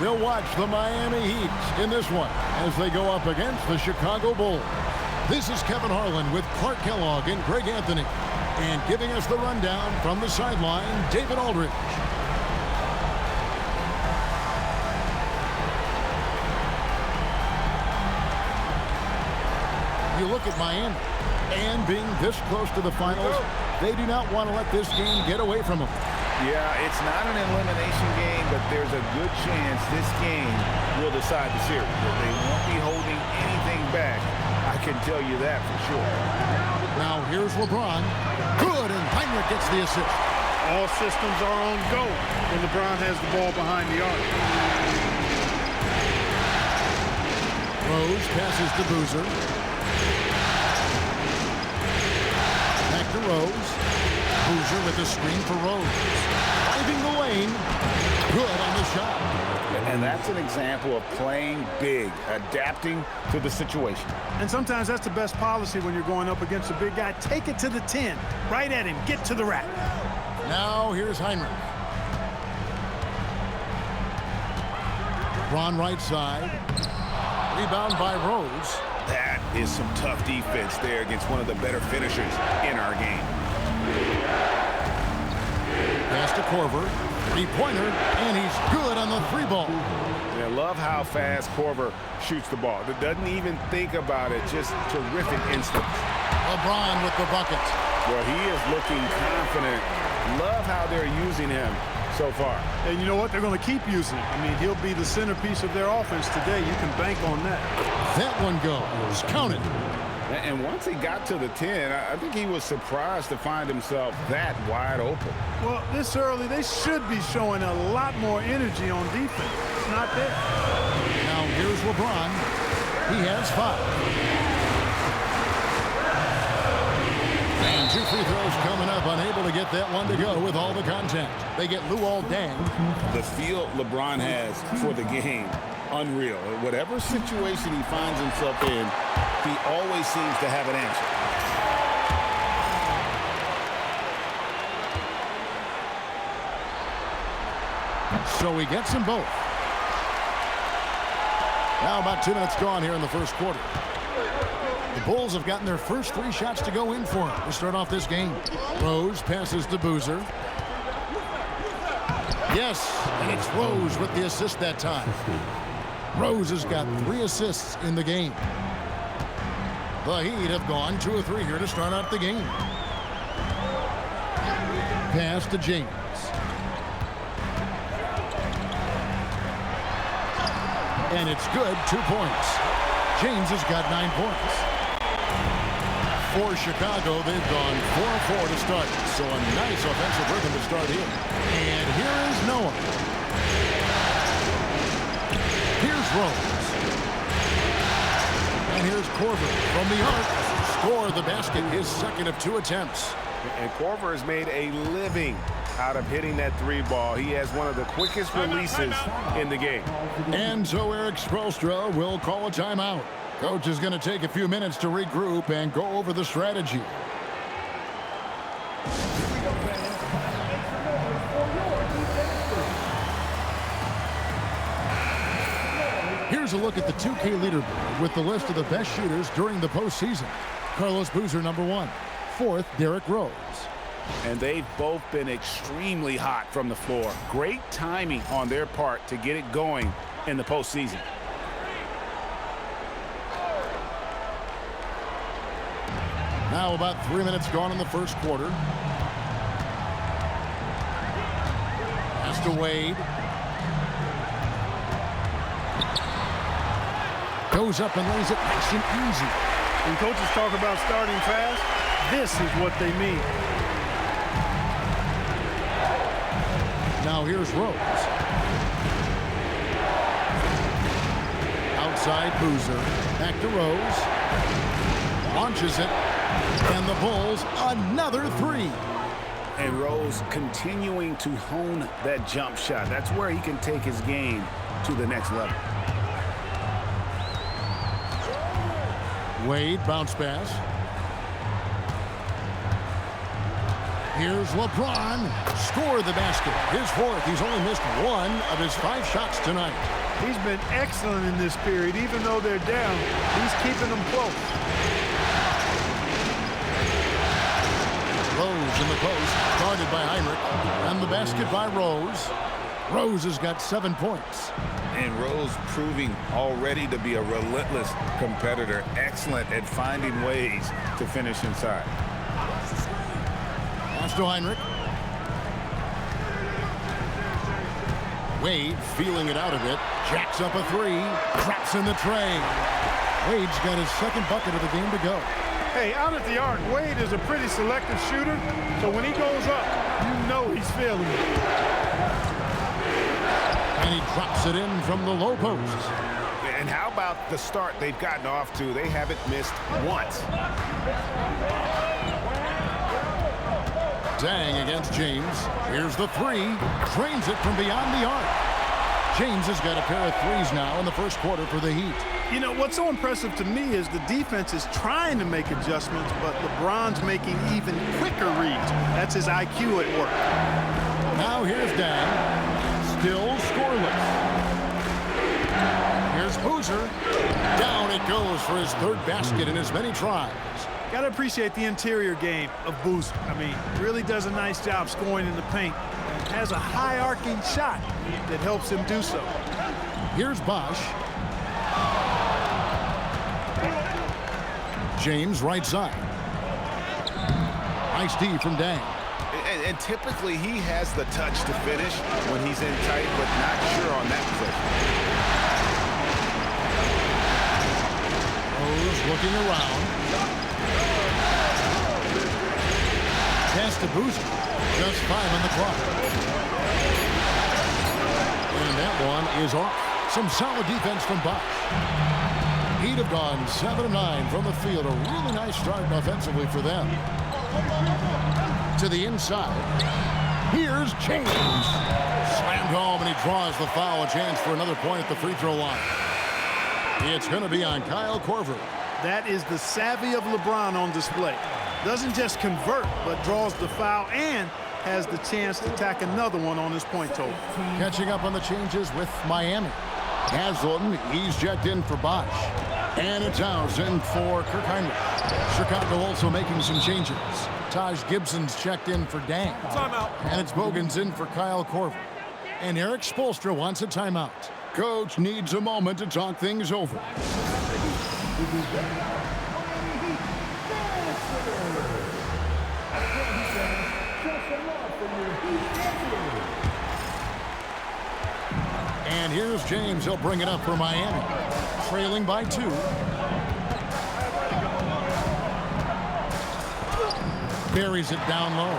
We'll watch the Miami Heat in this one as they go up against the Chicago Bulls. This is Kevin Harlan with Clark Kellogg and Greg Anthony. And giving us the rundown from the sideline, David Aldridge. You look at Miami, and being this close to the finals, they do not want to let this game get away from them. Yeah, it's not an elimination game, but there's a good chance this game will decide the series. They won't be holding anything back. I can tell you that for sure. Now here's LeBron. Good, and Heinrich gets the assist. All systems are on go when LeBron has the ball behind the arc. Rose passes to Boozer. Back to Rose. Boozer with the screen for Rose. Driving the lane. Good on the shot. And that's an example of playing big, adapting to the situation. And sometimes that's the best policy when you're going up against a big guy. Take it to the 10. Right at him. Get to the rack. Now here's Heinrich. LeBron right side. Rebound by Rose. That is some tough defense there against one of the better finishers in our game. Pass to Korver. Three-pointer, and he's good on the three ball. I love how fast Korver shoots the ball. Doesn't even think about it. Just terrific instincts. LeBron with the bucket. Well, he is looking confident. Love how they're using him so far. And you know what? They're going to keep using him. I mean, he'll be the centerpiece of their offense today. You can bank on that. That one goes. Counted. And once he got to the 10, I think he was surprised to find himself that wide open. Well, this early, they should be showing a lot more energy on defense. It's not there. Now here's LeBron. He has 5. And 2 free throws coming up. Unable to get that one to go with all the contact. They get Luol Deng. The feel LeBron has for the game, unreal. Whatever situation he finds himself in, he always seems to have an answer. So he gets them both. Now about 2 minutes gone here in the first quarter. The Bulls have gotten their first 3 shots to go in for him to start off this game. Rose passes to Boozer. Yes, and it's Rose with the assist that time. Rose has got 3 assists in the game. The Heat have gone 2 of 3 here to start out the game. Pass to James. And it's good, 2 points. James has got 9 points. For Chicago, they've gone 4-4 to start. So a nice offensive rhythm to start here. And here is Noah. Here's Rose. And here's Korver from the arc. Score the basket, his second of 2 attempts. And Korver has made a living out of hitting that 3 ball. He has one of the quickest releases in the game. And so Eric Spoelstra will call a timeout. Coach is going to take a few minutes to regroup and go over the strategy. Here's a look at the 2K leaderboard with the list of the best shooters during the postseason. Carlos Boozer, number 1. 4th, Derrick Rose. And they've both been extremely hot from the floor. Great timing on their part to get it going in the postseason. Now about 3 minutes gone in the first quarter. Pass to Wade. Goes up and lays it nice and easy. When coaches talk about starting fast, this is what they mean. Now here's Rose. Outside Boozer. Back to Rose. Launches it. And the Bulls, another 3. And Rose continuing to hone that jump shot. That's where he can take his game to the next level. Wade, bounce pass. Here's LeBron. Score the basket. His fourth. He's only missed one of his 5 shots tonight. He's been excellent in this period. Even though they're down, he's keeping them close. Rose in the post, guarded by Heinrich. And the basket by Rose. Rose has got 7 points. And Rose proving already to be a relentless competitor. Excellent at finding ways to finish inside. Pass to Heinrich. Wade feeling it out a bit. Jacks up a 3. Drops in the tray. Wade's got his second bucket of the game to go. Hey, out at the arc, Wade is a pretty selective shooter, so when he goes up, you know he's feeling it. And he drops it in from the low post. And how about the start they've gotten off to? They haven't missed once. Dang against James. Here's the 3. Drains it from beyond the arc. James has got a pair of 3s now in the first quarter for the Heat. You know, what's so impressive to me is the defense is trying to make adjustments, but LeBron's making even quicker reads. That's his IQ at work. Now here's Dang. Still scoreless. Here's Boozer. Down it goes for his 3rd basket in as many tries. Got to appreciate the interior game of Boozer. I mean, really does a nice job scoring in the paint. And has a high arcing shot that helps him do so. Here's Bosch. James right side. Nice D from Dang. And typically he has the touch to finish when he's in tight, but not sure on that possession. Rose looking around. Pass to Boozer. Just 5 on the clock. And that one is off. Some solid defense from Bosch. Heat have gone 7 of 9 from the field. A really nice start offensively for them. To the inside. Here's James. Slammed home, and he draws the foul. A chance for another point at the free throw line. It's going to be on Kyle Korver. That is the savvy of LeBron on display. Doesn't just convert, but draws the foul and has the chance to tack another one on his point total. Catching up on the changes with Miami. Haslem, he's checked in for Bosch. And it's House in for Kirk Heinrich. Chicago also making some changes. Taj Gibson's checked in for Dang. Timeout. And it's Bogan's in for Kyle Korver. And Eric Spoelstra wants a timeout. Coach needs a moment to talk things over. And here's James. He'll bring it up for Miami. Trailing by 2. Buries it down low.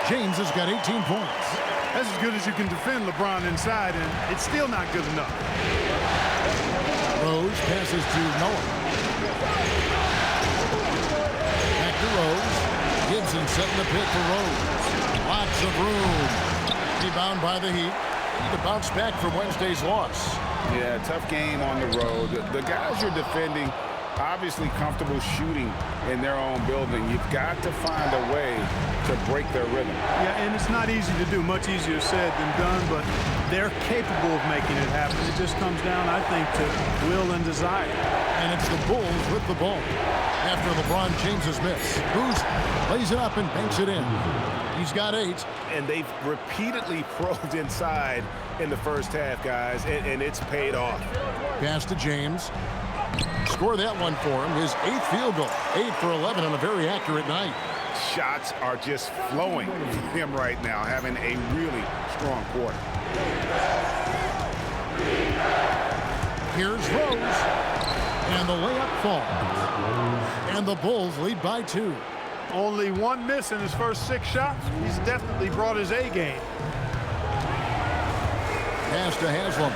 James has got 18 points. That's as good as you can defend LeBron inside, and it's still not good enough. Rose passes to Noah. Back to Rose. Gibson setting the pit for Rose. Lots of room. Rebound by the Heat. To bounce back from Wednesday's loss. Yeah, tough game on the road. The guys you're defending, obviously comfortable shooting in their own building. You've got to find a way to break their rhythm. Yeah, and it's not easy to do. Much easier said than done, but they're capable of making it happen. It just comes down, I think, to will and desire. And it's the Bulls with the ball. After LeBron James's miss. Boozer lays it up and banks it in. He's got 8. And they've repeatedly probed inside in the first half, guys, and it's paid off. Pass to James. Score that one for him. His 8th field goal. 8 for 11 on a very accurate night. Shots are just flowing from him right now, having a really strong quarter. Here's Rose. And the layup falls. And the Bulls lead by 2. Only 1 miss in his first 6 shots. He's definitely brought his A game. Pass to Haslem.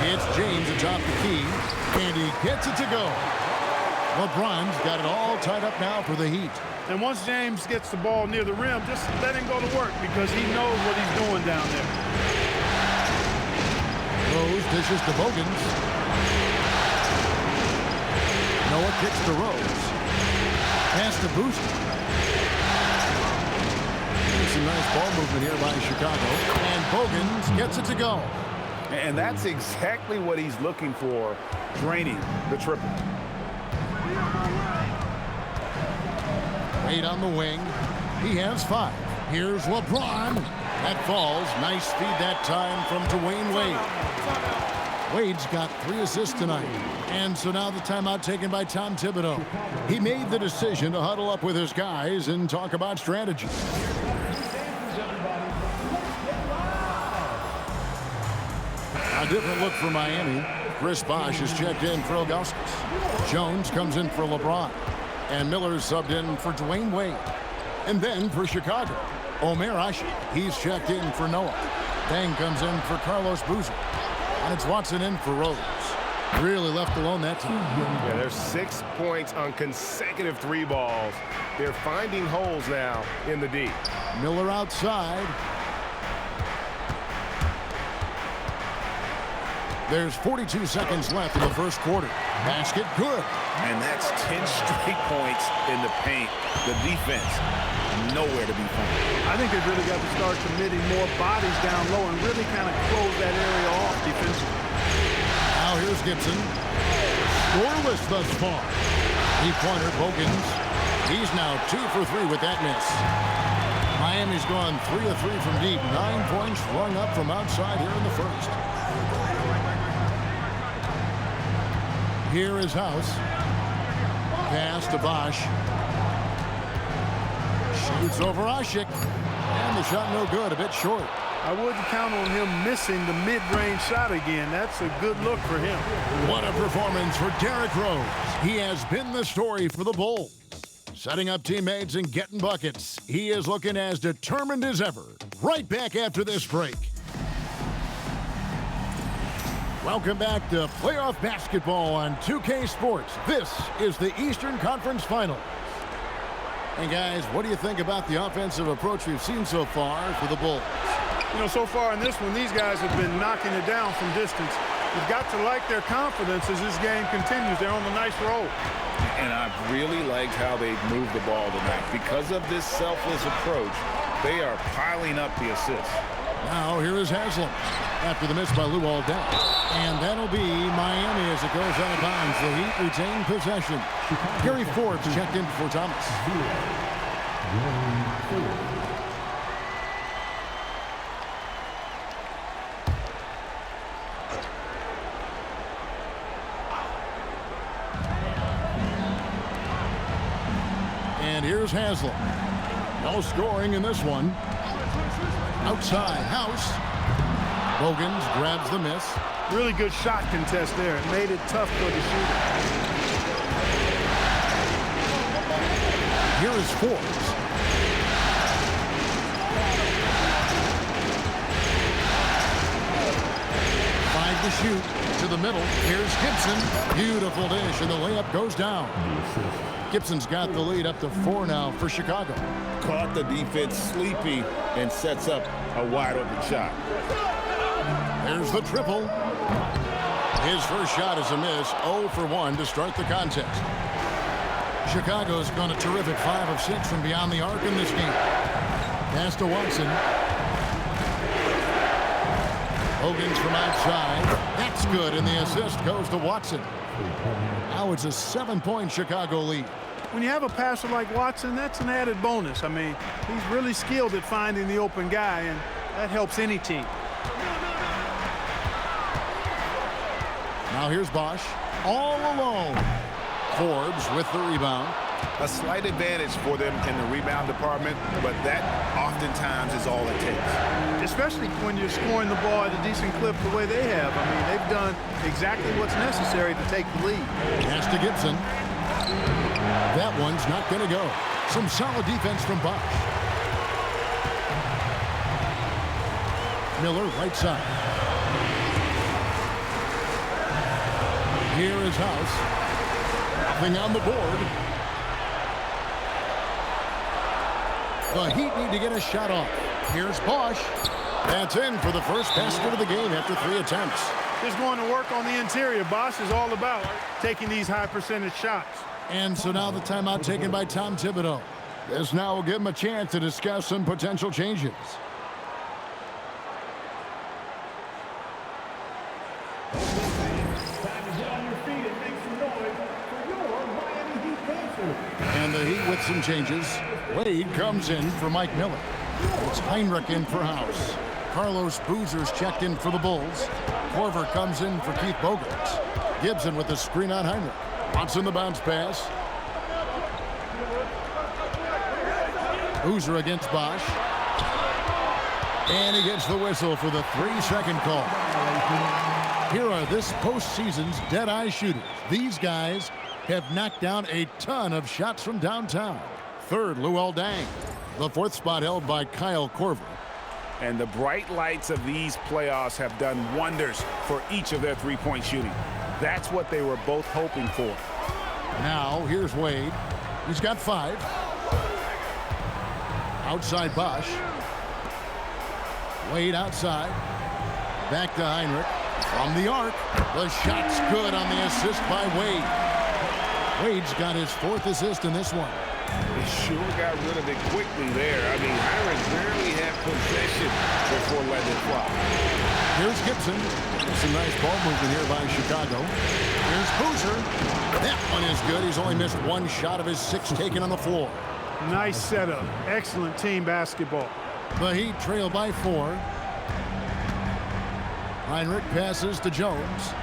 It's James atop the key, and he gets it to go. LeBron's got it all tied up now for the Heat. And once James gets the ball near the rim, just let him go to work because he knows what he's doing down there. Rose dishes to Bogans. Noah kicks to Rose. Pass to Booster. Some nice ball movement here by Chicago. And Bogans gets it to go. And that's exactly what he's looking for, draining the triple. Wade on the wing. He has 5. Here's LeBron. That falls. Nice feed that time from Dwayne Wade. Wade's got 3 assists tonight. And so now the timeout taken by Tom Thibodeau. He made the decision to huddle up with his guys and talk about strategy. A different look for Miami. Chris Bosh is checked in for Augustus. Jones comes in for LeBron. And Miller's subbed in for Dwayne Wade. And then for Chicago, Omer Ashe. He's checked in for Noah. Bang comes in for Carlos Boozer. And it's Watson in for Rose. Really left alone that time. Yeah, there's 6 points on consecutive 3 balls. They're finding holes now in the D. Miller outside. There's 42 seconds left in the first quarter. Basket good. And that's 10 straight points in the paint. The defense, nowhere to be found. I think they've really got to start committing more bodies down low and really kind of close that area off defensively. Now here's Gibson. Scoreless thus far. Three-pointer Bogans. He's now 2 for 3 with that miss. Miami's gone 3 of 3 from deep. 9 points rung up from outside here in the first. Here is House. Pass to Bosh. Shoots over Ashik. And the shot no good, a bit short. I wouldn't count on him missing the mid-range shot again. That's a good look for him. What a performance for Derrick Rose. He has been the story for the Bulls. Setting up teammates and getting buckets. He is looking as determined as ever. Right back after this break. Welcome back to playoff basketball on 2K Sports. This is the Eastern Conference Finals. And guys, what do you think about the offensive approach we've seen so far for the Bulls? You know, so far in this one, these guys have been knocking it down from distance. You've got to like their confidence as this game continues. They're on a nice roll. And I've really liked how they've moved the ball tonight. Because of this selfless approach, they are piling up the assists. Now here is Haslam after the miss by Lou Aldell. And that'll be Miami as it goes out of bounds. The Heat retain possession. Gary Forbes checked in for Thomas. And here's Haslam. No scoring in this one. Outside, House. Bogans grabs the miss. Really good shot contest there. It made it tough for the shooter. Here is Forbes. Five to shoot. To the middle. Here's Gibson. Beautiful dish, and the layup goes down. Gibson's got the lead up to 4 now for Chicago. Caught the defense sleepy and sets up a wide open shot. There's the triple. His first shot is a miss. 0 for 1 to start the contest. Chicago's gone a terrific 5 of 6 from beyond the arc in this game. Pass to Watson. Hogan's from outside. That's good, and the assist goes to Watson. Now it's a 7-point Chicago lead. When you have a passer like Watson, that's an added bonus. I mean, he's really skilled at finding the open guy, and that helps any team. Now here's Bosh. All alone. Forbes with the rebound. A slight advantage for them in the rebound department, but that oftentimes is all it takes. Especially when you're scoring the ball at a decent clip the way they have. I mean, they've done exactly what's necessary to take the lead. Pass to Gibson. That one's not going to go. Some solid defense from Bosh. Miller, right side. Here is House. Nothing on the board. The Heat need to get a shot off. Here's Bosh. That's in for the first basket of the game after 3 attempts. Just going to work on the interior. Bosh is all about taking these high percentage shots. And so now the timeout taken by Tom Thibodeau. This now will give him a chance to discuss some potential changes. And the Heat with some changes. Wade comes in for Mike Miller. It's Heinrich in for House. Carlos Boozer's checked in for the Bulls. Korver comes in for Keith Bogarts. Gibson with the screen on Heinrich. Watson the bounce pass. Boozer against Bosch. And he gets the whistle for the 3-second call. Here are this postseason's dead-eye shooters. These guys have knocked down a ton of shots from downtown. Third, Luol Deng. The fourth spot held by Kyle Korver. And the bright lights of these playoffs have done wonders for each of their three-point shooting. That's what they were both hoping for. Now, here's Wade. He's got 5. Outside Bosch. Wade outside. Back to Heinrich. From the arc. The shot's good on the assist by Wade. Wade's got his 4th assist in this one. They sure got rid of it quickly there. I mean, Heinrich barely had possession before letting it fly. Here's Gibson. Some nice ball movement here by Chicago. Here's Boozer. That one is good. He's only missed 1 shot of his 6 taken on the floor. Nice setup. Excellent team basketball. The Heat trail by 4. Heinrich passes to Jones.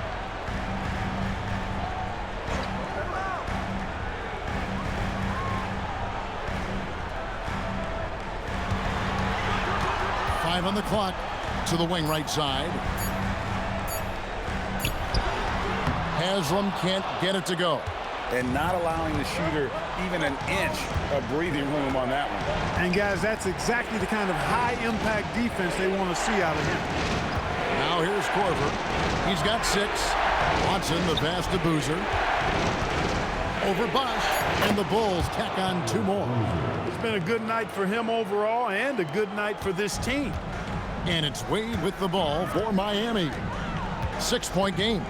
On the clock to the wing right side. Haslam can't get it to go. And not allowing the shooter even an inch of breathing room on that one. And guys, that's exactly the kind of high-impact defense they want to see out of him. Now here's Korver. He's got 6. Watson the pass to Boozer. Over Bosch, and the Bulls tack on 2 more. It's been a good night for him overall and a good night for this team. And it's Wade with the ball for Miami. 6-point game.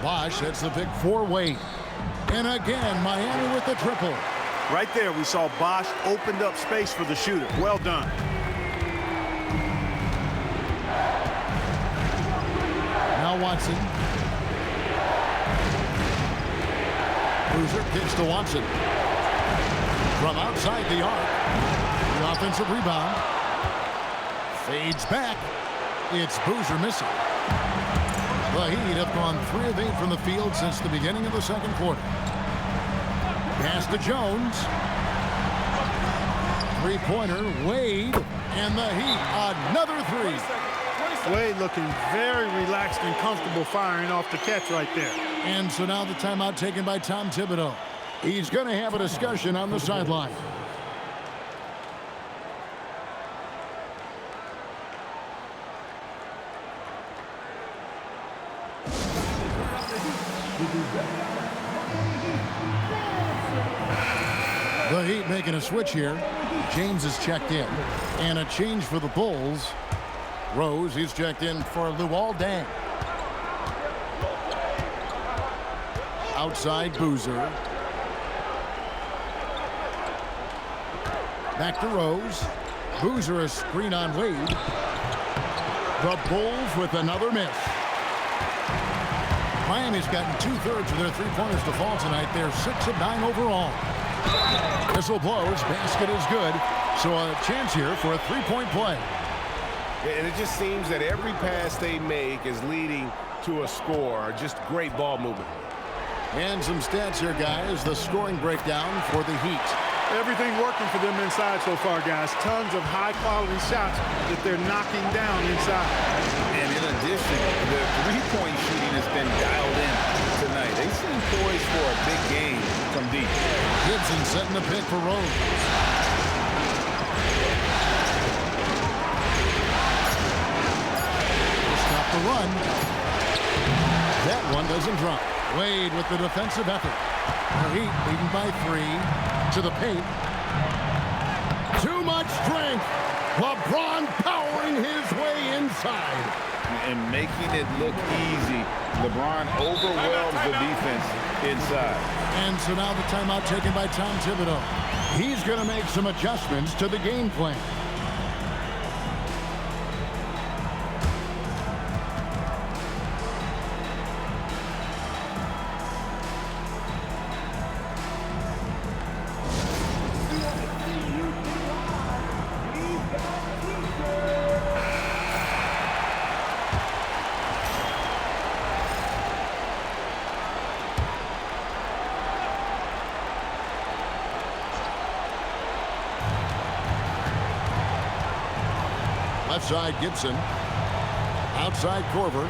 Bosch, that's the pick for Wade. And again, Miami with the triple. Right there, we saw Bosch opened up space for the shooter. Well done. Now Watson. Boozer kicks to Watson. From outside the arc. The offensive rebound. Fades back. It's Boozer missing. The Heat have gone 3 of 8 from the field since the beginning of the second quarter. Pass to Jones. 3-pointer, Wade, and the Heat, another 3. Wade looking very relaxed and comfortable firing off the catch right there. And so now the timeout taken by Tom Thibodeau. He's going to have a discussion on the sideline. The Heat making a switch here. James is checked in. And a change for the Bulls. Rose, he's checked in for Luol Deng. Outside Boozer. Back to Rose. Boozer a screen on Wade. The Bulls with another miss. Miami's gotten 2/3 of their 3-pointers to fall tonight. They're 6 of 9 overall. Whistle blows. Basket is good. So a chance here for a 3-point play. And it just seems that every pass they make is leading to a score. Just great ball movement. And some stats here, guys. The scoring breakdown for the Heat. Everything working for them inside so far, guys. Tons of high-quality shots that they're knocking down inside. And in addition, the three-point shooting has been dialed in tonight. They seem poised for a big game from deep. Gibson setting the pick for Rose. Stop the run. That one doesn't drop. Wade with the defensive effort. The Heat leading by 3 to the paint. Too much strength. LeBron powering his way inside. and making it look easy. LeBron overwhelms the defense inside. And so now the timeout taken by Tom Thibodeau. He's going to make some adjustments to the game plan. Left side Gibson. Outside Korver.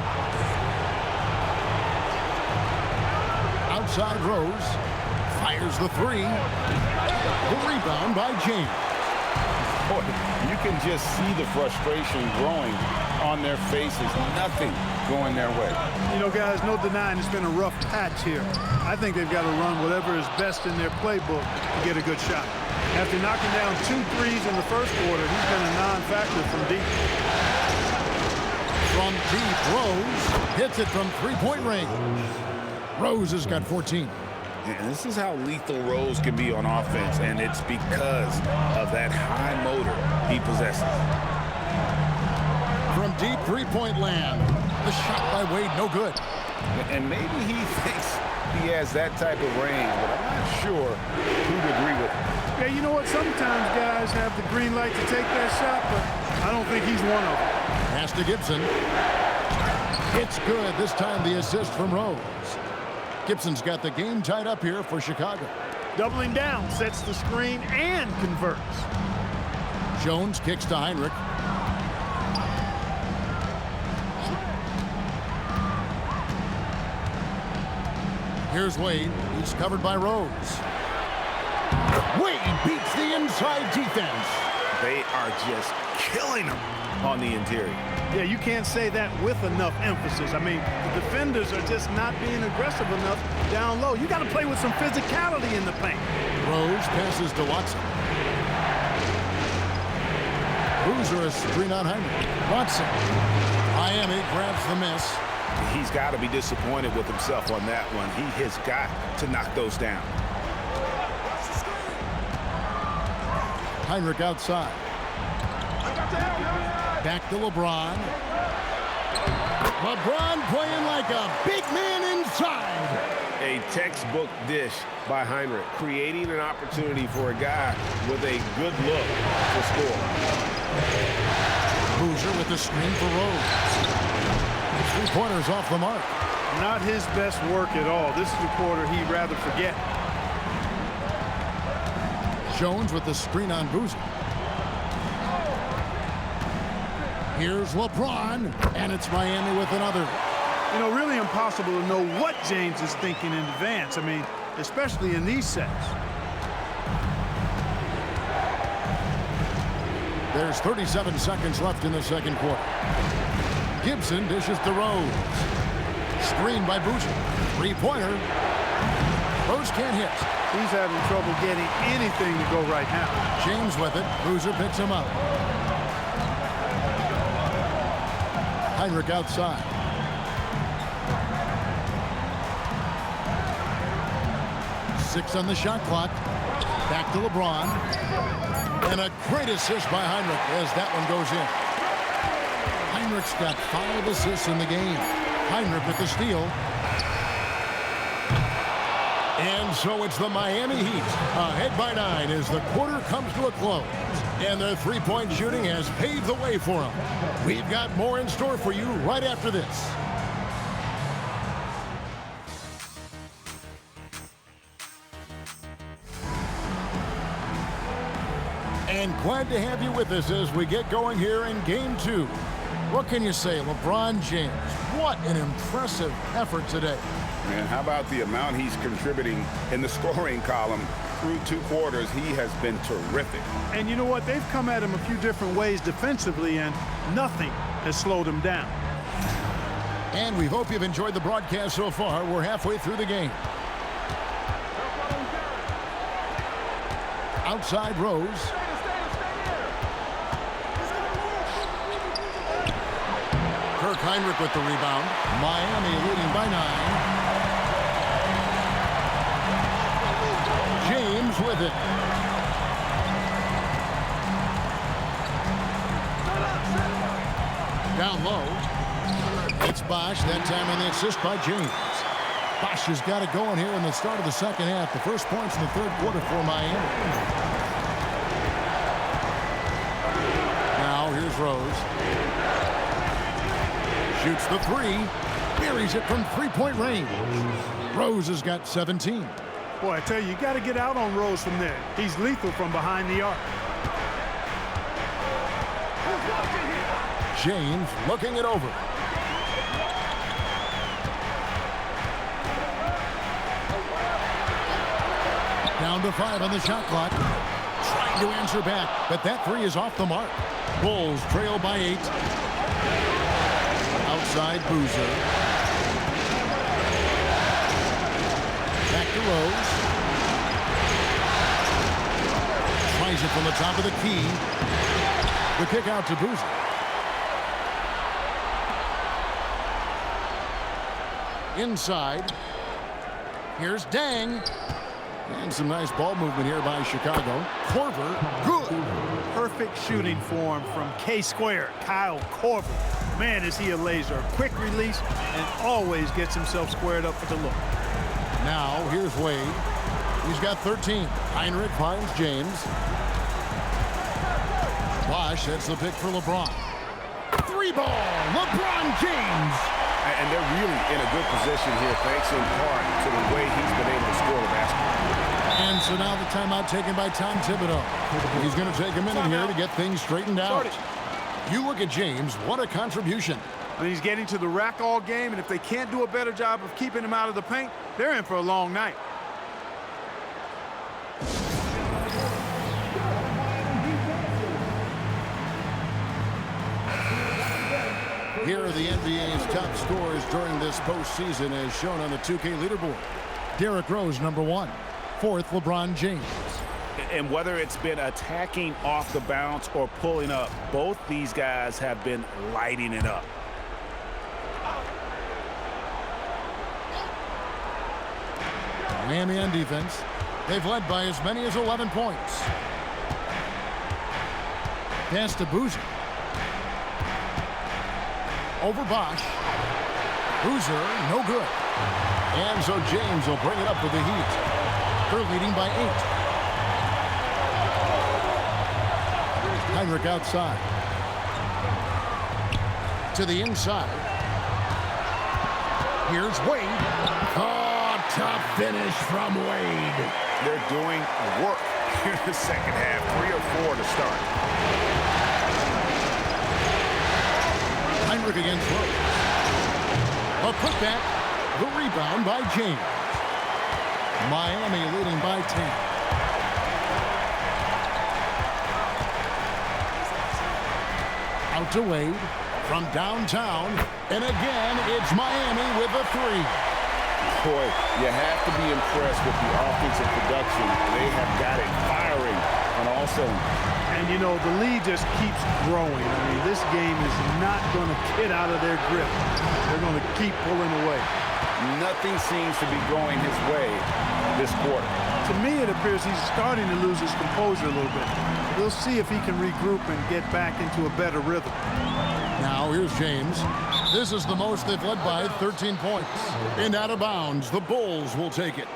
Outside Rose. Fires the three. The rebound by James. Boy, you can just see the frustration growing on their faces. Nothing going their way. You know, guys, no denying it's been a rough patch here. I think they've got to run whatever is best in their playbook to get a good shot. After knocking down 2 threes in the first quarter, he's been a non-factor from deep. From deep, Rose hits it from three-point range. Rose has got 14. And this is how lethal Rose can be on offense, and it's because of that high motor he possesses. From deep three-point land, the shot by Wade, no good. And maybe he thinks he has that type of range, but I'm not sure who'd agree with him. Yeah, you know what? Sometimes guys have the green light to take that shot, but I don't think he's one of them. Pass to Gibson. It's good. This time the assist from Rose. Gibson's got the game tied up here for Chicago. Doubling down, sets the screen, and converts. Jones kicks to Heinrich. Here's Wade. He's covered by Rose. Wade beats the inside defense. They are just killing him on the interior. Yeah, you can't say that with enough emphasis. I mean, the defenders are just not being aggressive enough down low. You got to play with some physicality in the paint. Rose passes to Watson. Boozer a screen on Heinrich. Watson. Miami grabs the miss. He's got to be disappointed with himself on that one. He has got to knock those down. Heinrich outside. Back to LeBron. LeBron playing like a big man inside. A textbook dish by Heinrich, creating an opportunity for a guy with a good look to score. Boozer with the screen for Rose. Three-pointers off the mark. Not his best work at all. This is the quarter he'd rather forget. Jones with the screen on Boozer. Here's LeBron, and it's Miami with another. You know, really impossible to know what James is thinking in advance. I mean, especially in these sets. There's 37 seconds left in the second quarter. Gibson dishes to Rose. Screen by Boozer. Three-pointer. Rose can't hit. He's having trouble getting anything to go right now. James with it. Boozer picks him up. Heinrich outside. Six on the shot clock. Back to LeBron. And a great assist by Heinrich as that one goes in. Heinrich's got 5 assists in the game. Heinrich with the steal. And so it's the Miami Heat ahead by 9 as the quarter comes to a close. And their three-point shooting has paved the way for them. We've got more in store for you right after this. And glad to have you with us as we get going here in Game 2. What can you say, LeBron James? What an impressive effort today. Man, how about the amount he's contributing in the scoring column through 2 quarters? He has been terrific. And you know what? They've come at him a few different ways defensively, and nothing has slowed him down. And we hope you've enjoyed the broadcast so far. We're halfway through the game. Outside Rose. Kirk Heinrich with the rebound. Miami leading by 9. James with it. Down low. It's Bosch. That time on the assist by James. Bosch has got it going here in the start of the second half. The first points in the third quarter for Miami. Now here's Rose. Shoots the three. Buries it from three-point range. Rose has got 17. Boy, I tell you, you got to get out on Rose from there. He's lethal from behind the arc. James looking it over. Down to 5 on the shot clock. Trying to answer back, but that three is off the mark. Bulls trail by 8. Outside Boozer. Back to Rose. Tries it from the top of the key. The kick out to Boozer. Inside. Here's Dang. And some nice ball movement here by Chicago. Korver, good. Perfect shooting form from K-Square, Kyle Korver. Man, is he a laser. Quick release and always gets himself squared up for the look. Now, here's Wade. He's got 13. Heinrich finds James. Bosch sets the pick for LeBron. 3-ball, LeBron James. And they're really in a good position here, thanks in part to the way he's been able to score the basketball. And so now the timeout taken by Tom Thibodeau. He's going to take a minute here to get things straightened out. You look at James, what a contribution. I mean, he's getting to the rack all game, and if they can't do a better job of keeping him out of the paint, they're in for a long night. Here are the NBA's top scorers during this postseason as shown on the 2K leaderboard. Derrick Rose, number 1. 4th, LeBron James. And whether it's been attacking off the bounce or pulling up, both these guys have been lighting it up. Miami on defense. They've led by as many as 11 points. Pass to Boozer. Over Bosch. Boozer, no good. And so James will bring it up for the Heat. They're leading by 8. Heinrich outside. To the inside. Here's Wade. Oh, tough finish from Wade. They're doing work here in the second half. 3 or 4 to start. Heinrich against Rose. A putback. The rebound by James. Miami leading by 10. Out to Wade from downtown. And again, it's Miami with a 3. Boy, you have to be impressed with the offensive production. They have got it firing on all cylinders. And, you know, the lead just keeps growing. I mean, this game is not going to get out of their grip. They're going to keep pulling away. Nothing seems to be going his way this quarter. To me, it appears he's starting to lose his composure a little bit. We'll see if he can regroup and get back into a better rhythm. Now here's James. This is the most they've led by 13 points. And out of bounds, the Bulls will take it.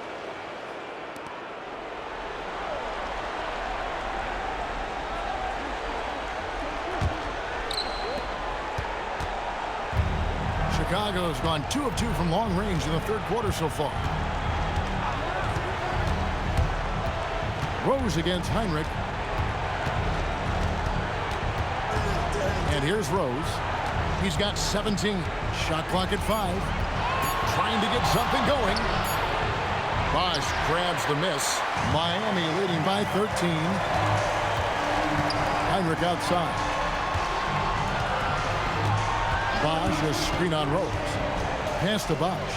Chicago's gone 2 of 2 from long range in the third quarter so far. Rose against Heinrich. And here's Rose. He's got 17. Shot clock at 5. Trying to get something going. Bosch grabs the miss. Miami leading by 13. Heinrich outside. Bosch, a screen on Rose. Pass to Bosch.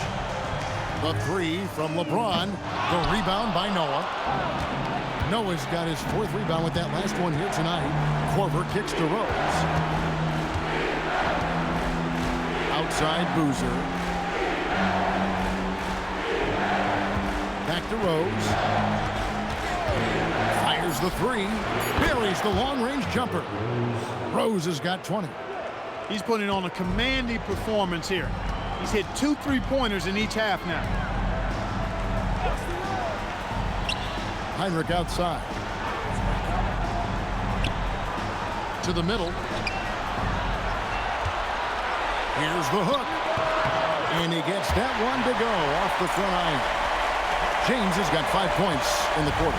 The 3 from LeBron. The rebound by Noah. Noah's got his 4th rebound with that last one here tonight. Korver kicks to Rose. outside Boozer. Back to Rose. Fires the three. Buries the long-range jumper. Rose has got 20. He's putting on a commanding performance here. He's hit 2 3-pointers in each half now. Heinrich outside. To the middle. Here's the hook. And he gets that one to go off the front iron. James has got 5 points in the quarter.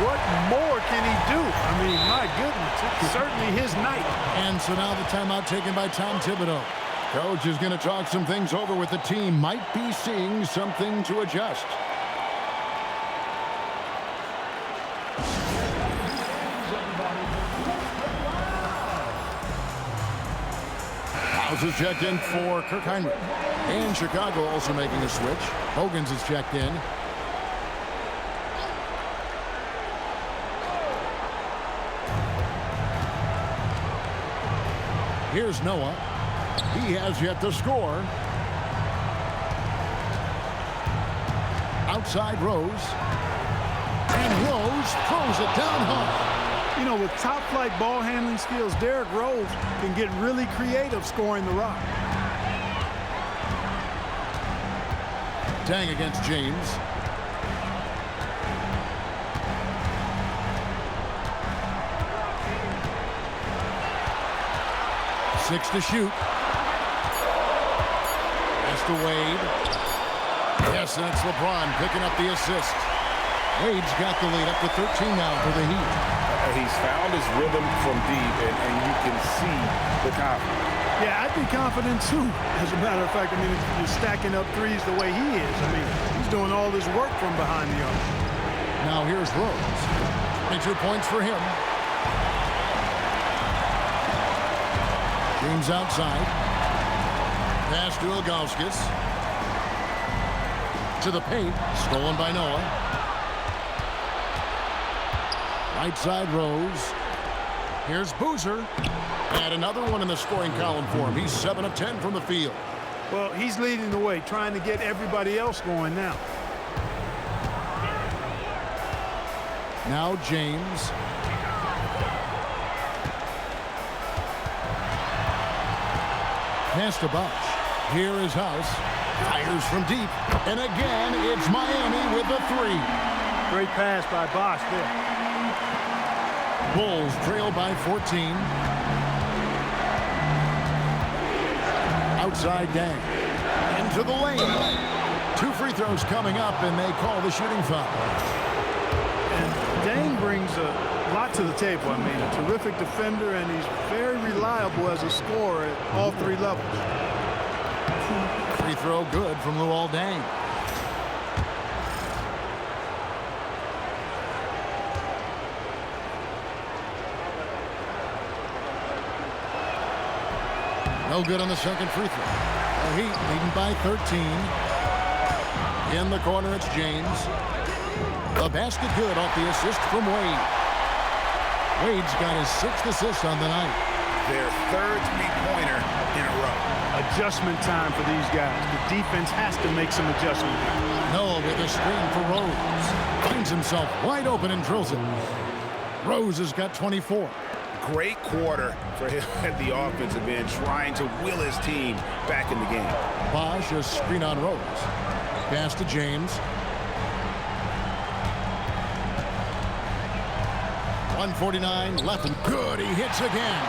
What more can he do? I mean, my goodness, it's certainly his night. And so now the timeout taken by Tom Thibodeau. Coach is going to talk some things over with the team. Might be seeing something to adjust. House is checked in for Kirk Heinrich. And Chicago also making a switch. Hogan's is checked in. Here's Noah. He has yet to score. Outside Rose. And Rose throws it down hard. You know, with top-flight ball handling skills, Derrick Rose can get really creative scoring the rock. Dang against James. Six to shoot. Pass to Wade. Yes, that's LeBron picking up the assist. Wade's got the lead up to 13 now for the Heat. He's found his rhythm from deep, and you can see the confidence. Yeah, I'd be confident too. As a matter of fact, I mean, if you're stacking up threes the way he is, I mean, he's doing all this work from behind the arc. Now here's Rose. 22 points for him. James outside. Pass to Ilgauskas. To the paint. Stolen by Noah. Right side Rose. Here's Boozer. And another one in the scoring column for him. He's 7 of 10 from the field. Well, he's leading the way, trying to get everybody else going now. Now James. Pass to Bosch. Here is House. Fires from deep. And again, it's Miami with the three. Great pass by Bosch there. Bulls trail by 14. Outside Dang. Into the lane. 2 free throws coming up, and they call the shooting foul. And Dang brings a lot to the table. I mean, a terrific defender, and he's very reliable as a scorer at all 3 levels. Free throw good from Luol Deng. No good on the second free throw. The Heat leading by 13. In the corner, it's James. The basket good off the assist from Wade. Wade's got his 6th assist on the night. Their 3rd three-pointer in a row. Adjustment time for these guys. The defense has to make some adjustments. Noah with a screen for Rose. Finds himself wide open and drills it. Rose has got 24. Great quarter for him at the offensive end, trying to will his team back in the game. Bosch a screen on Rose. Pass to James. 1:49 left, and good. He hits again.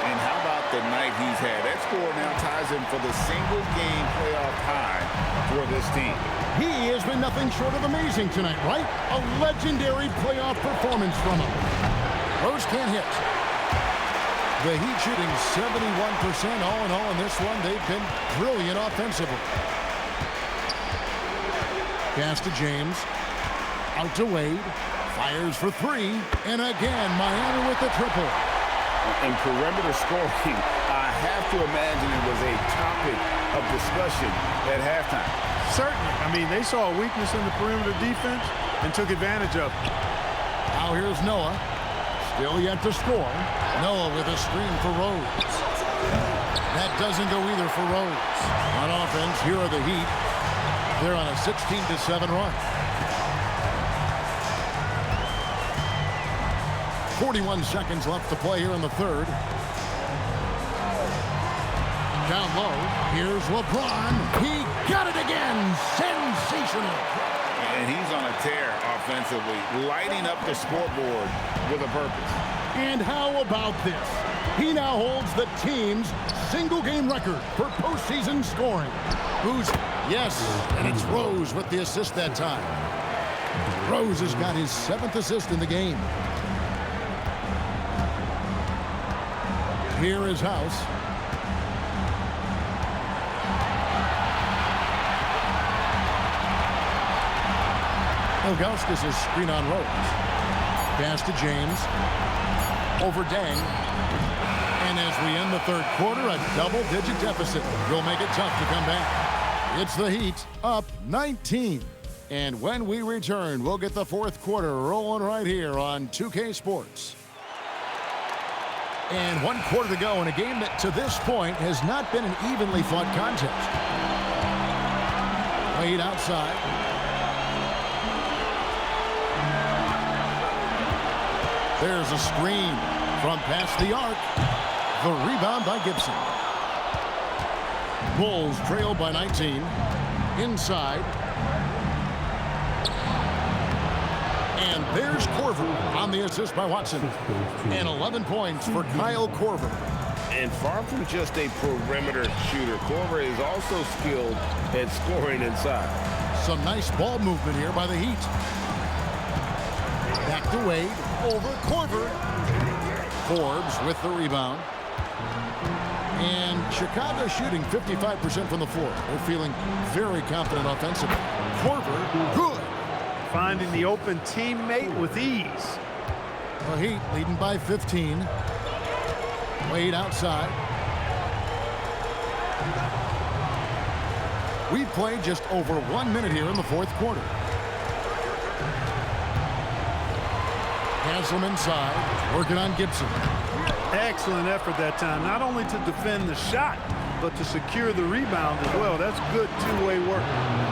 And how about the night he's had? That score now ties him for the single-game playoff high for this team. He has been nothing short of amazing tonight, right? A legendary playoff performance from him. Rose can't hit. The Heat shooting 71% all in all in this one. They've been brilliant offensively. Pass to James. Out to Wade. Fires for 3. And again, Miami with the triple. In perimeter scoring, I have to imagine it was a topic of discussion at halftime. Certainly. I mean, they saw a weakness in the perimeter defense and took advantage of it. Now here's Noah. Still yet to score. Noah with a screen for Rose. That doesn't go either for Rose. On offense, here are the Heat. They're on a 16-7 run. 41 seconds left to play here in the third. Down low, here's LeBron. He got it again. Sensational. And he's on a tear offensively, lighting up the scoreboard with a purpose. And how about this? He now holds the team's single-game record for postseason scoring. Yes, and it's Rose with the assist that time. Rose has got his 7th assist in the game. Here is House. Ilgauskas is screen on Rose. Pass to James. Over Dang. And as we end the third quarter, a double-digit deficit will make it tough to come back. It's the Heat up 19. And when we return, we'll get the fourth quarter rolling right here on 2K Sports. And 1 quarter to go in a game that to this point has not been an evenly fought contest. Played outside. There's a screen from past the arc. The rebound by Gibson. Bulls trail by 19. Inside. And there's Korver on the assist by Watson. And 11 points for Kyle Korver. And far from just a perimeter shooter, Korver is also skilled at scoring inside. Some nice ball movement here by the Heat. Back to Wade. Over Korver. Forbes with the rebound. And Chicago shooting 55% from the floor. They're feeling very confident offensively. Korver, good. Finding the open teammate with ease. The Heat leading by 15. Wade outside. We've played just over 1 minute here in the fourth quarter. Haslam inside, working on Gibson. Excellent effort that time, not only to defend the shot, but to secure the rebound as well. That's good two-way work.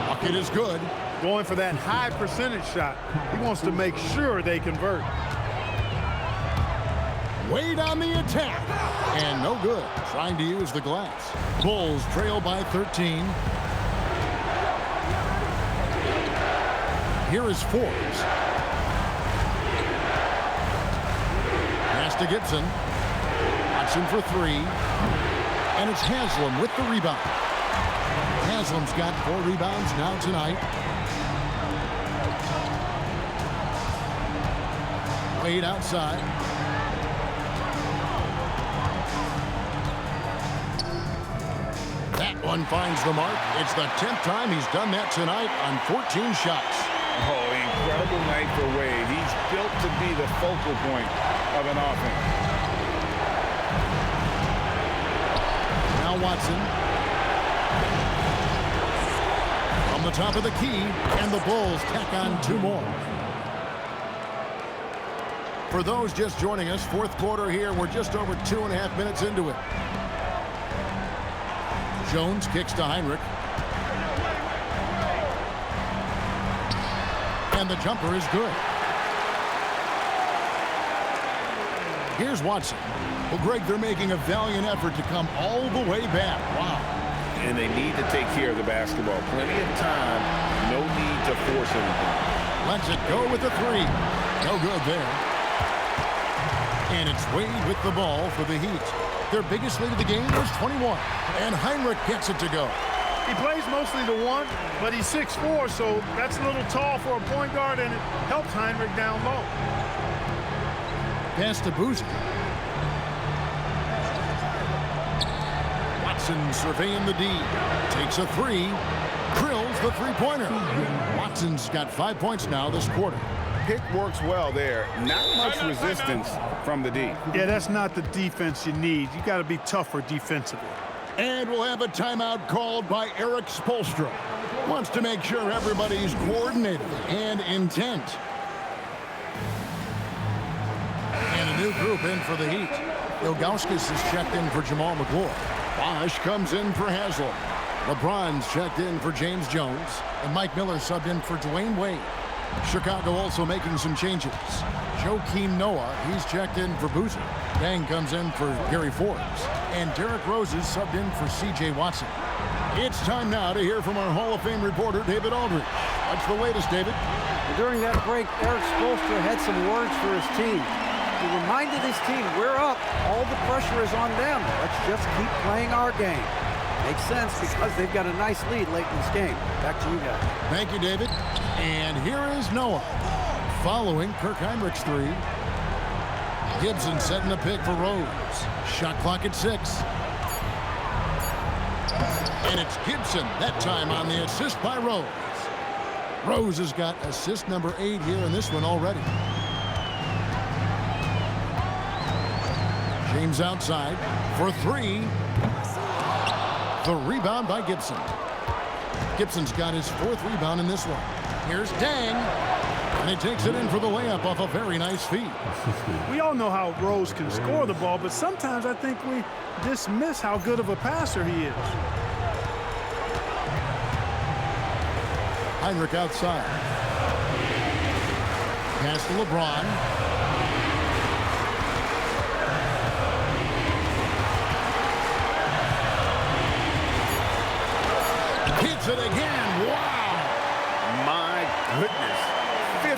Bucket is good. Going for that high percentage shot. He wants to make sure they convert. Wade on the attack. And no good. Trying to use the glass. Bulls trail by 13. Here is Forbes. Pass to Gibson. Watson for 3. And it's Haslam with the rebound. Haslam's got 4 rebounds now tonight. Wade outside. That one finds the mark. It's the 10th time he's done that tonight on 14 shots. Oh, incredible night for Wade. He's built to be the focal point of an offense. Now Watson. From the top of the key, and the Bulls tack on 2 more. For those just joining us, fourth quarter here, we're just over 2.5 minutes into it. Jones kicks to Heinrich. And the jumper is good. Here's Watson. Well, Greg, they're making a valiant effort to come all the way back. Wow. And they need to take care of the basketball. Plenty of time. No need to force anything. Lets it go with the 3. No good there. And it's Wade with the ball for the Heat. Their biggest lead of the game was 21. And Heinrich gets it to go. He plays mostly the 1, but he's 6'4", so that's a little tall for a point guard, and it helps Heinrich down low. Pass to Boozer. Watson surveying the D. Takes a 3. Drills the three-pointer. Watson's got 5 points now this quarter. Pick works well there. Not much resistance from the D. Yeah, that's not the defense you need. You got to be tougher defensively. And we'll have a timeout called by Eric Spoelstra. Wants to make sure everybody's coordinated and intent. And a new group in for the Heat. Ilgauskas is checked in for Jamal McClure. Bosch comes in for Haslam. LeBron's checked in for James Jones. And Mike Miller subbed in for Dwayne Wade. Chicago also making some changes. Joakim Noah, he's checked in for Boozer. Dang comes in for Gary Forbes. And Derrick Rose is subbed in for C.J. Watson. It's time now to hear from our Hall of Fame reporter, David Aldridge. What's the latest, David? During that break, Eric Spoelstra had some words for his team. He reminded his team, we're up. All the pressure is on them. Let's just keep playing our game. Makes sense because they've got a nice lead late in this game. Back to you guys. Thank you, David. And here is Noah. Following Kirk Heinrich's three. Gibson setting the pick for Rose. Shot clock at 6. And it's Gibson, that time on the assist by Rose. Rose has got assist number 8 here in this one already. James outside for 3. The rebound by Gibson. Gibson's got his 4th rebound in this one. Here's Dang. And he takes it in for the layup off a very nice feed. We all know how Rose can score the ball, but sometimes I think we dismiss how good of a passer he is. Heinrich outside. Pass to LeBron. Hits it again. Wow. My goodness. 50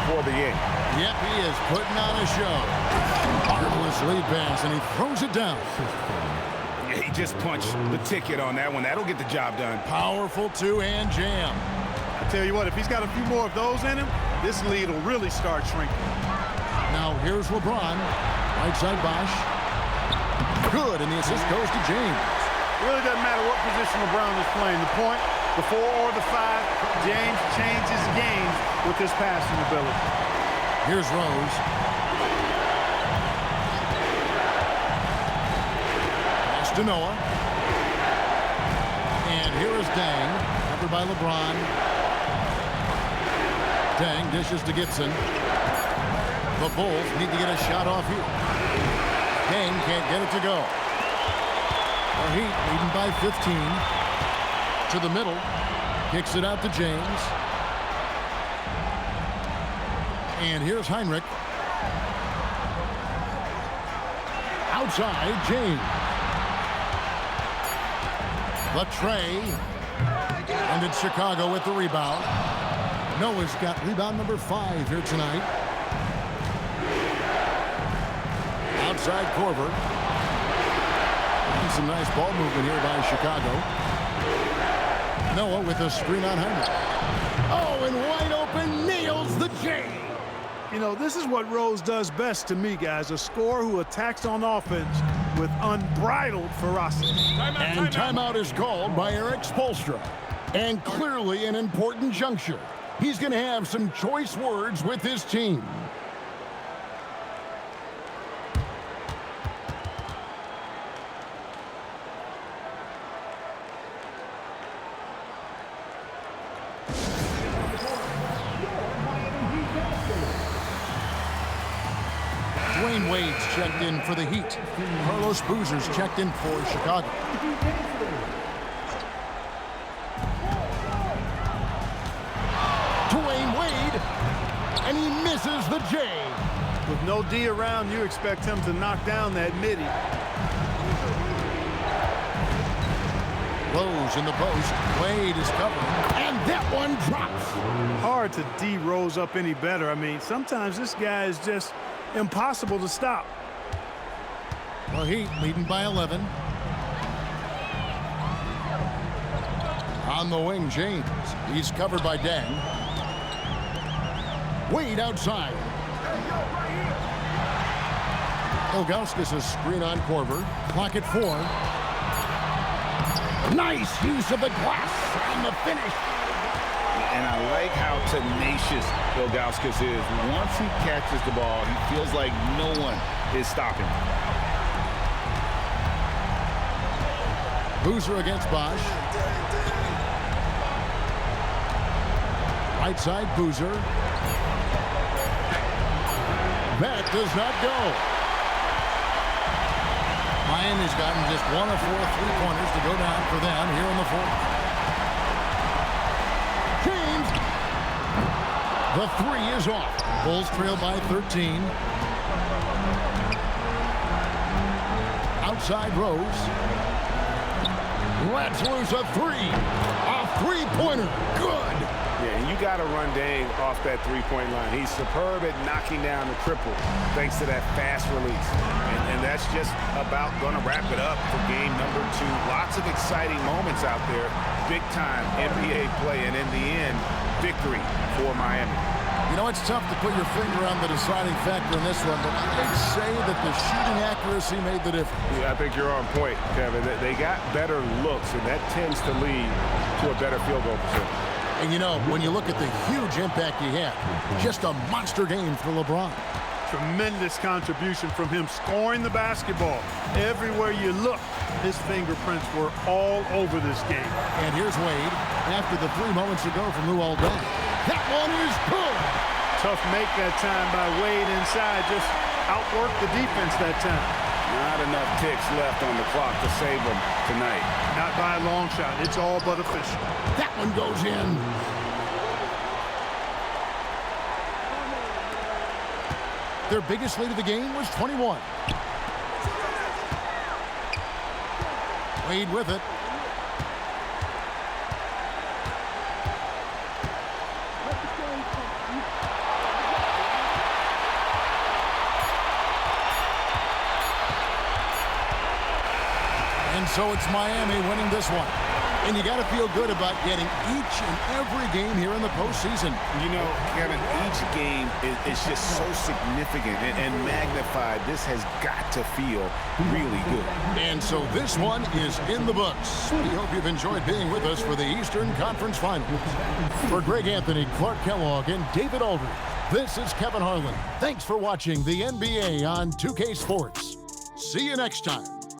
for the game. Yep, he is putting on a show. Marvelous lead pass, and he throws it down. Yeah, he just punched the ticket on that one. That'll get the job done. Powerful two-hand jam. I tell you what, if he's got a few more of those in him, this lead will really start shrinking. Now here's LeBron. Right side Bosch. Good, and the assist goes to James. It really doesn't matter what position LeBron is playing. The point, the 4 or the 5, James changes games with his passing ability. Here's Rose. Pass to Noah. And here is Dang, covered by LeBron. Dang dishes to Gibson. The Bulls need to get a shot off here. Dang can't get it to go. The Heat leading by 15. To the middle. Kicks it out to James. And here's Heinrich. Outside, James. The tray. And it's Chicago with the rebound. Noah's got rebound number 5 here tonight. Outside Korver. And some nice ball movement here by Chicago. Noah with a screen on Heinrich. Oh, and wide open, nails the J. You know, this is what Rose does best to me, guys. A scorer who attacks on offense with unbridled ferocity. And timeout is called by Eric Spoelstra. And clearly an important juncture. He's going to have some choice words with his team. Dwayne Wade's checked in for the Heat. Carlos Boozer's checked in for Chicago. Dwayne Wade, and he misses the J. With no D around, you expect him to knock down that midi. Rose in the post. Wade is covered, and that one drops. Hard to D Rose up any better. I mean, sometimes this guy is just impossible to stop. The Heat leading by 11. On the wing, James. He's covered by Dang. Wade outside. Ilgauskas a screen on Korver. Clock at 4. Nice use of the glass on the finish. And I like how tenacious Ilgauskas is. Once he catches the ball, he feels like no one is stopping him. Boozer against Bosch. Right side, Boozer. That does not go. Miami's gotten just 1 of 4 3-pointers to go down for them here in the fourth. James. The 3 is off. Bulls trail by 13. Outside Rose. Lets loose a 3. A 3-pointer. Good. Yeah, and you got to run Dame off that three-point line. He's superb at knocking down the triple thanks to that fast release. And that's just about going to wrap it up for game number 2. Lots of exciting moments out there. Big-time NBA play, and in the end, victory for Miami. You know, it's tough to put your finger on the deciding factor in this one, but I'd say that the shooting accuracy made the difference. Yeah, I think you're on point, Kevin. They got better looks, and that tends to lead to a better field goal percentage. And, you know, when you look at the huge impact he had, just a monster game for LeBron. Tremendous contribution from him scoring the basketball. Everywhere you look, his fingerprints were all over this game. And here's Wade after the 3 moments ago from Lou Aldana. That one is good. Tough make that time by Wade inside. Just outworked the defense that time. Not enough ticks left on the clock to save them tonight. Not by a long shot. It's all but official. That one goes in. Their biggest lead of the game was 21. Wade with it. And so it's Miami winning this one. And you got to feel good about getting each and every game here in the postseason. You know, Kevin, each game is just so significant and magnified. This has got to feel really good. And so this one is in the books. We hope you've enjoyed being with us for the Eastern Conference Finals. For Greg Anthony, Clark Kellogg, and David Aldridge, this is Kevin Harlan. Thanks for watching the NBA on 2K Sports. See you next time.